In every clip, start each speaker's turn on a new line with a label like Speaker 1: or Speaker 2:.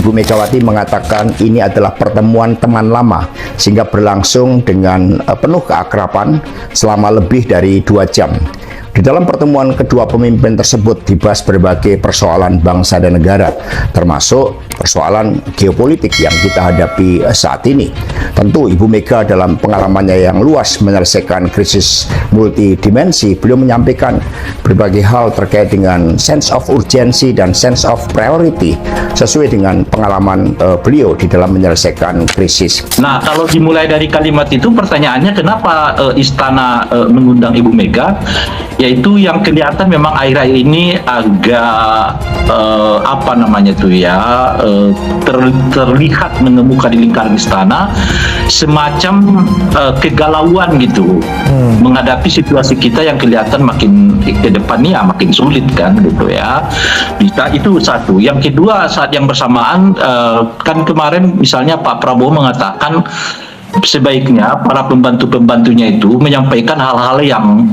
Speaker 1: Ibu Megawati mengatakan ini adalah pertemuan teman lama sehingga berlangsung dengan penuh keakraban selama lebih dari 2 jam. Di dalam pertemuan kedua pemimpin tersebut dibahas berbagai persoalan bangsa dan negara, termasuk persoalan geopolitik yang kita hadapi saat ini. Tentu Ibu Mega dalam pengalamannya yang luas menyelesaikan krisis multidimensi, beliau menyampaikan berbagai hal terkait dengan sense of urgency dan sense of priority sesuai dengan pengalaman beliau di dalam menyelesaikan krisis.
Speaker 2: Nah, kalau dimulai dari kalimat itu, pertanyaannya kenapa Istana mengundang Ibu Mega? Yaitu yang kelihatan memang akhir-akhir ini agak terlihat mengemuka di lingkaran istana semacam kegalauan gitu menghadapi situasi kita yang kelihatan makin ke depannya makin sulit kan gitu ya. Bisa itu satu. Yang kedua, saat yang bersamaan kan kemarin misalnya Pak Prabowo mengatakan sebaiknya para pembantu-pembantunya itu menyampaikan hal-hal yang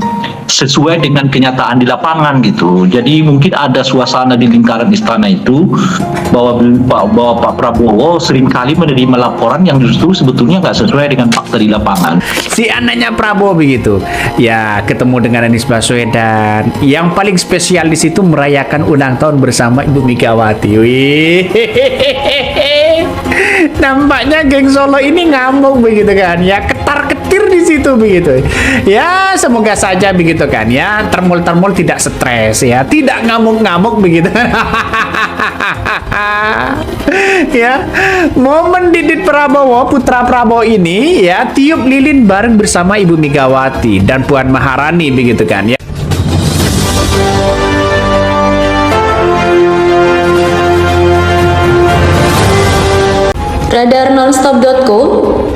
Speaker 2: sesuai dengan kenyataan di lapangan gitu. Jadi mungkin ada suasana di lingkaran istana itu bahwa Pak Prabowo seringkali menerima laporan yang justru sebetulnya nggak sesuai dengan fakta di lapangan.
Speaker 3: Si anaknya Prabowo begitu, ya ketemu dengan Anies Baswedan. Yang paling spesial di situ merayakan ulang tahun bersama Ibu Megawati. Wih, nampaknya geng Solo ini ngamuk begitu kan? Ya ketar-ketir di situ begitu. Ya semoga saja begitu kan ya, termul-termul tidak stres ya, tidak ngamuk-ngamuk begitu. Ya, momen Didit Prabowo, putra Prabowo ini ya tiup lilin bareng bersama Ibu Megawati dan Puan Maharani begitu kan ya.
Speaker 4: Radar Nonstop.co,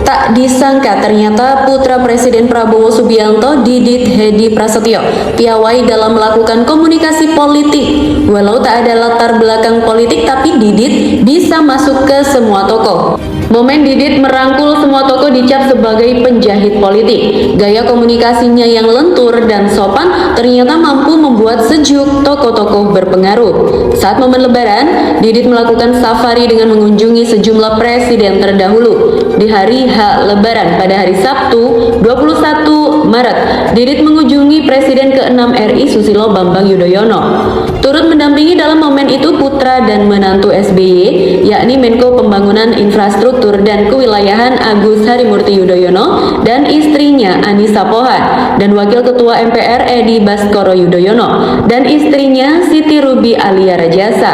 Speaker 4: tak disangka ternyata putra Presiden Prabowo Subianto, Didit Hedi Prasetyo, piawai dalam melakukan komunikasi politik. Walau tak ada latar belakang politik, tapi Didit bisa masuk ke semua tokoh. Momen Didit merangkul semua tokoh dicap sebagai penjahit politik. Gaya komunikasinya yang lentur dan sopan ternyata mampu membuat sejuk tokoh-tokoh berpengaruh. Saat momen Lebaran, Didit melakukan safari dengan mengunjungi sejumlah presiden terdahulu. Di hari H Lebaran pada hari Sabtu 21 Maret, Didit mengunjungi Presiden ke-6 RI Susilo Bambang Yudhoyono. Turut mendampingi dalam momen itu putra dan menantu SBY, yakni Menko Pembangunan Infrastruktur dan Kewilayahan Agus Harimurti Yudhoyono dan istrinya Anissa Pohan, dan Wakil Ketua MPR Edi Baskoro Yudhoyono dan istrinya Siti Rubi Alia Rajasa.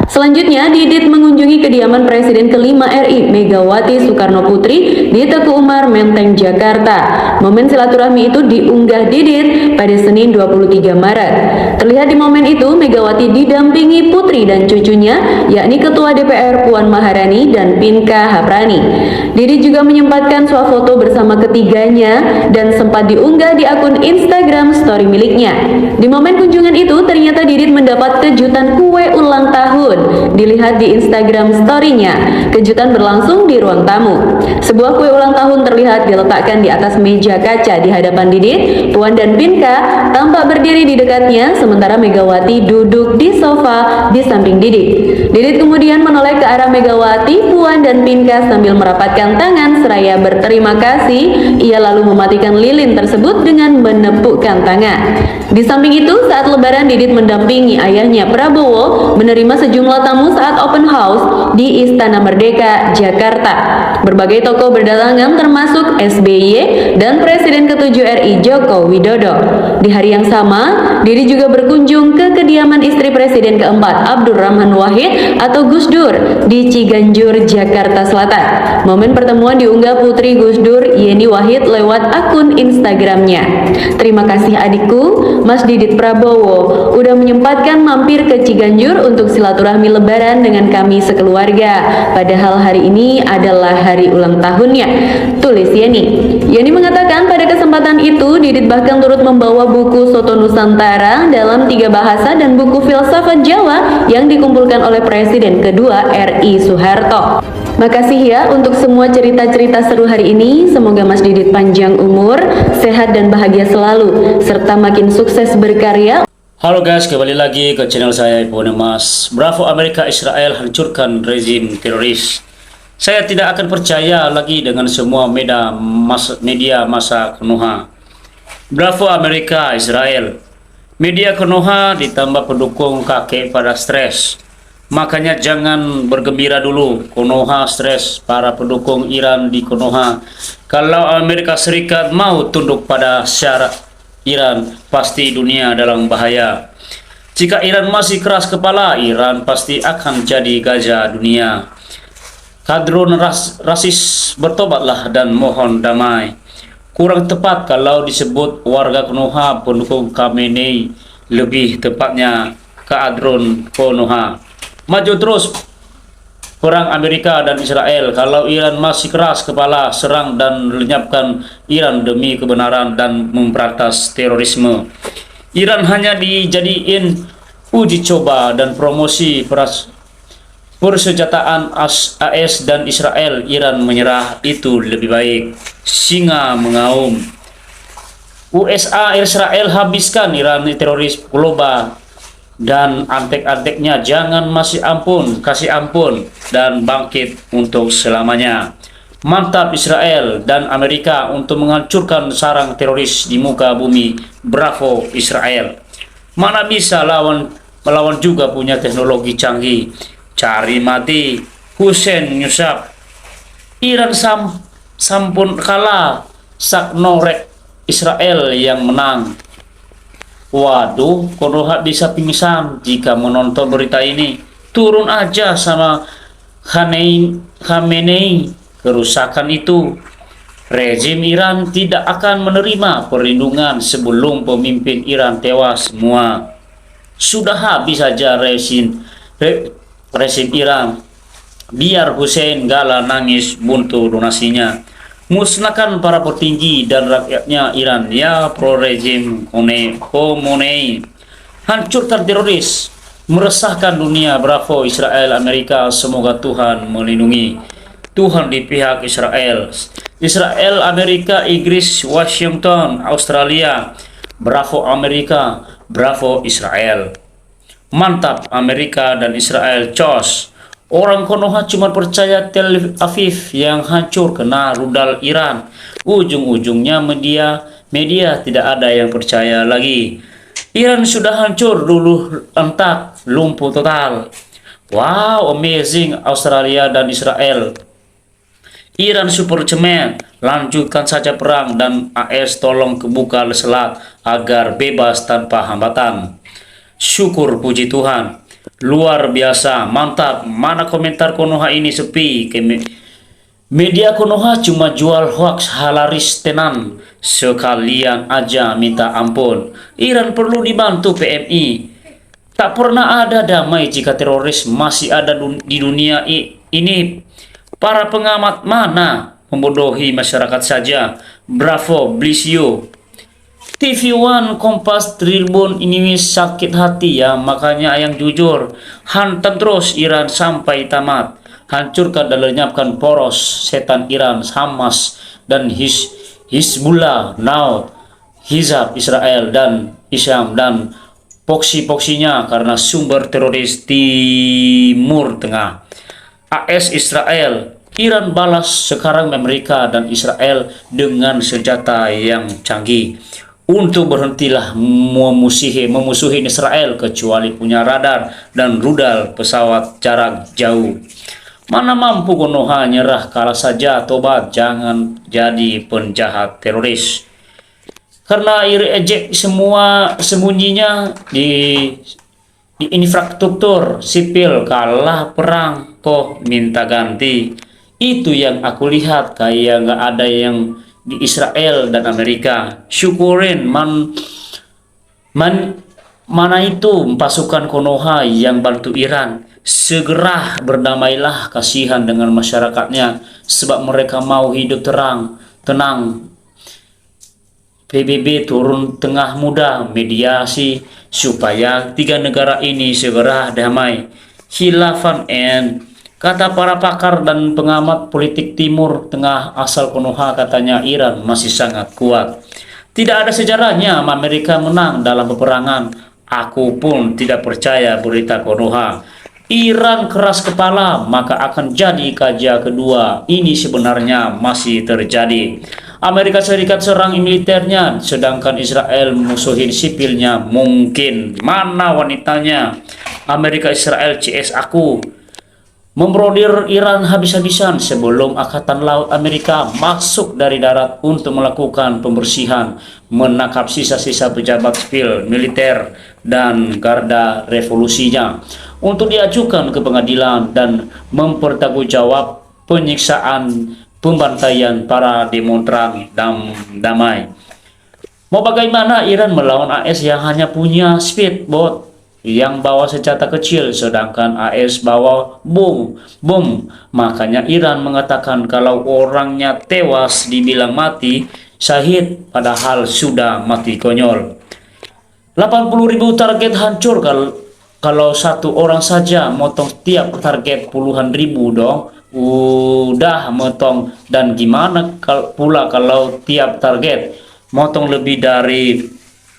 Speaker 4: Selanjutnya, Didit mengunjungi kediaman Presiden ke-5 RI Megawati Soekarno Putri di Teguh Umar, Menteng, Jakarta. Momen silaturahmi itu diunggah Didit pada Senin 23 Maret. Terlihat di momen itu Megawati didampingi putri dan cucunya, yakni Ketua DPR Puan Maharani dan Pinka Haprani. Didit juga menyempatkan swafoto bersama ketiganya dan sempat diunggah di akun Instagram story miliknya. Di momen kunjungan itu ternyata Didit mendapat kejutan kue ulang tahun. Dilihat di Instagram story-nya, kejutan berlangsung di ruang tamu. Sebuah kue ulang tahun terlihat diletakkan di atas meja kaca di hadapan Didit. Puan dan Pinka tampak berdiri di dekatnya, sementara Megawati duduk di sofa di samping Didit. Didit kemudian menoleh ke arah Megawati, Puan, dan Pinka sambil merapatkan tangan seraya berterima kasih. Ia lalu mematikan lilin tersebut dengan menepukkan tangan. Di samping itu, saat Lebaran Didit mendampingi ayahnya Prabowo menerima sejumlah tamu saat open house di Istana Merdeka, Jakarta. Berbagai tokoh berdatangan termasuk SBY dan Presiden ke-7 RI Joko Widodo. Di hari yang sama, Didit juga berkunjung ke kediaman istri Presiden ke-4 Abdurrahman Wahid atau Gus Dur di Ciganjur, Jakarta Selatan. Momen pertemuan diunggah putri Gus Dur, Yeni Wahid, lewat akun Instagramnya. Terima kasih adikku, Mas Didit Prabowo, udah menyempatkan mampir ke Ciganjur untuk silaturahmi Lebaran dengan kami sekeluarga. Padahal hari ini adalah hari ulang tahunnya, tulis Yeni. Yeni mengatakan pada kesempatan itu Didit bahkan turut membawa buku Soto Nusantara dalam 3 bahasa dan buku filsafat Jawa yang dikumpulkan oleh Presiden kedua RI Soeharto. Makasih ya untuk semua cerita-cerita seru hari ini. Semoga Mas Didit panjang umur, sehat dan bahagia selalu, serta makin sukses berkarya
Speaker 5: Halo guys, kembali lagi ke channel saya Ibu Mas. Bravo Amerika, Israel hancurkan rezim teroris. Saya tidak akan percaya lagi dengan semua media masa Konoha. Bravo Amerika, Israel. Media Konoha ditambah pendukung kakek pada stres. Makanya jangan bergembira dulu. Konoha stres, para pendukung Iran di Konoha. Kalau Amerika Serikat mau tunduk pada syarat Iran, pasti dunia dalam bahaya. Jika Iran masih keras kepala, Iran pasti akan jadi gajah dunia. Kadrun rasis, bertobatlah dan mohon damai. Kurang tepat kalau disebut warga Konoha pendukung Khamenei, lebih tepatnya kadrun Konoha. Maju terus perang Amerika dan Israel. Kalau Iran masih keras kepala, serang dan lenyapkan Iran demi kebenaran dan memberantas terorisme. Iran hanya dijadiin uji coba dan promosi persenjataan AS dan Israel. Iran menyerah itu lebih baik. Singa mengaum. USA Israel habiskan Iran teroris global dan antek-anteknya, jangan kasih ampun dan bangkit untuk selamanya. Mantap Israel dan Amerika untuk menghancurkan sarang teroris di muka bumi. Bravo Israel. Mana bisa melawan juga punya teknologi canggih. Cari mati Hussein Yusuf. Iran sampun kalah, saknorek Israel yang menang. Waduh, Konoha bisa pingsan jika menonton berita ini. Turun aja sama Khamenei. Kerusakan itu, rezim Iran tidak akan menerima perlindungan sebelum pemimpin Iran tewas semua. Sudah habis saja rezim Iran. Biar Hussein Gala nangis buntu donasinya. Musnahkan para petinggi dan rakyatnya Iran, ya pro rezim Khamenei. Hancurkan teroris, meresahkan dunia. Bravo Israel, Amerika, semoga Tuhan melindungi. Tuhan di pihak Israel. Israel, Amerika, Inggris, Washington, Australia. Bravo Amerika, bravo Israel. Mantap Amerika dan Israel, cos. Orang Konoha cuma percaya Tel Aviv yang hancur kena rudal Iran. Ujung-ujungnya media tidak ada yang percaya lagi. Iran sudah hancur dulu, entak, lumpuh total. Wow, amazing Australia dan Israel. Iran Superman, lanjutkan saja perang dan AS tolong kebuka selat agar bebas tanpa hambatan. Syukur puji Tuhan. Luar biasa, mantap. Mana komentar Konoha ini sepi. Media Konoha cuma jual hoax halaris tenan. Sekalian aja minta ampun. Iran perlu dibantu PMI. Tak pernah ada damai jika teroris masih ada di dunia ini. Para pengamat mana membodohi masyarakat saja. Bravo, bless you. TV One, Kompas, Tribun ini sakit hati ya, makanya yang jujur. Hantam terus Iran sampai tamat. Hancurkan dan lenyapkan poros setan Iran, Hamas dan Hizbullah, Now, Hizab Israel dan Isyam dan poksi-poksinya karena sumber teroris Timur Tengah. AS Israel, Iran balas sekarang Amerika dan Israel dengan senjata yang canggih. Untuk berhentilah memusuhi Israel kecuali punya radar dan rudal pesawat jarak jauh. Mana mampu Konoha nyerah, kalah saja, tobat, jangan jadi penjahat teroris. Karena ejek semua sembunyinya di infrastruktur sipil, kalah perang kok minta ganti. Itu yang aku lihat, kayak nggak ada yang di Israel dan Amerika. Syukurin mana itu pasukan Konoha yang bantu Iran. Segera berdamailah, kasihan dengan masyarakatnya sebab mereka mau hidup tenang. PBB turun tengah muda mediasi supaya tiga negara ini segera damai. Khilafan kata para pakar dan pengamat politik Timur Tengah asal Konoha, katanya Iran masih sangat kuat. Tidak ada sejarahnya Amerika menang dalam peperangan. Aku pun tidak percaya berita Konoha. Iran keras kepala, maka akan jadi kajian kedua. Ini sebenarnya masih terjadi. Amerika Serikat serang militernya, sedangkan Israel musuhin sipilnya. Mungkin mana wanitanya? Amerika Israel CS aku. Membrodir Iran habis-habisan sebelum Angkatan Laut Amerika masuk dari darat untuk melakukan pembersihan, menangkap sisa-sisa pejabat sipil, militer, dan garda revolusinya untuk diajukan ke pengadilan dan mempertanggungjawab penyiksaan pembantaian para demonstran damai. Mau bagaimana Iran melawan AS yang hanya punya speedboat yang bawa senjata kecil, sedangkan AS bawa bom. Makanya Iran mengatakan kalau orangnya tewas dibilang mati syahid, padahal sudah mati konyol. 80.000 target hancur kalau satu orang saja motong tiap target puluhan ribu dong. Udah motong, dan gimana pula kalau tiap target motong lebih dari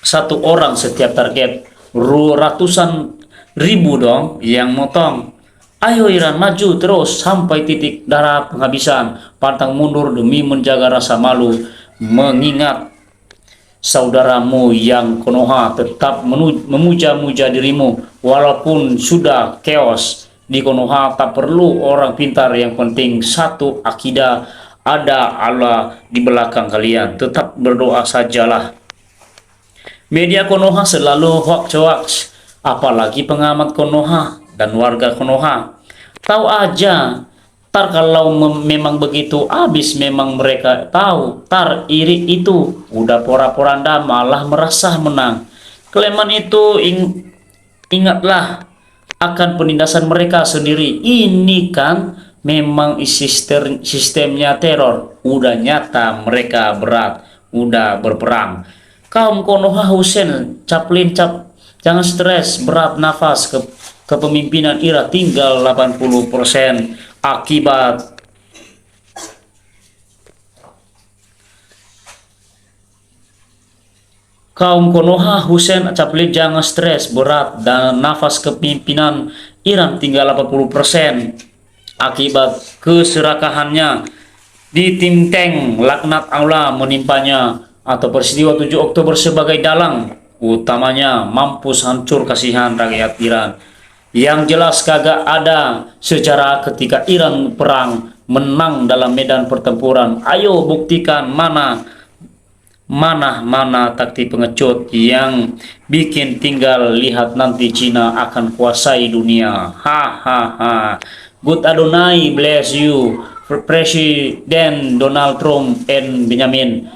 Speaker 5: satu orang setiap target, ratusan ribu dong yang motong. Ayo Iran maju terus sampai titik darah penghabisan, pantang mundur demi menjaga rasa malu, mengingat saudaramu yang Konoha tetap memuja-muja dirimu walaupun sudah chaos. Di Konoha tak perlu orang pintar, yang penting satu akidah, ada Allah di belakang kalian, tetap berdoa sajalah. Media Konoha selalu hoax, apalagi pengamat Konoha dan warga Konoha. Tahu aja, tar kalau memang begitu abis, memang mereka tahu, tar iri itu, udah pora-poranda malah merasa menang. Kleman itu ingatlah akan penindasan mereka sendiri. Ini kan memang sistemnya teror, udah nyata mereka berat, udah berperang. Kaum Konoha Hussein, jangan stres, berat nafas, kepemimpinan Iran tinggal 80% akibat kaum Konoha Hussein Chaplin, jangan stres, berat dan nafas, kepemimpinan Iran tinggal 80% akibat keserakahannya. Di think tank laknat Allah menimpanya, atau peristiwa 7 Oktober sebagai dalang utamanya, mampus hancur kasihan rakyat Iran. Yang jelas kagak ada sejarah ketika Iran perang menang dalam medan pertempuran. Ayo buktikan mana taktik pengecut yang bikin, tinggal lihat nanti Cina akan kuasai dunia. Hahaha. Good Adonai bless you, Presiden Donald Trump and Benjamin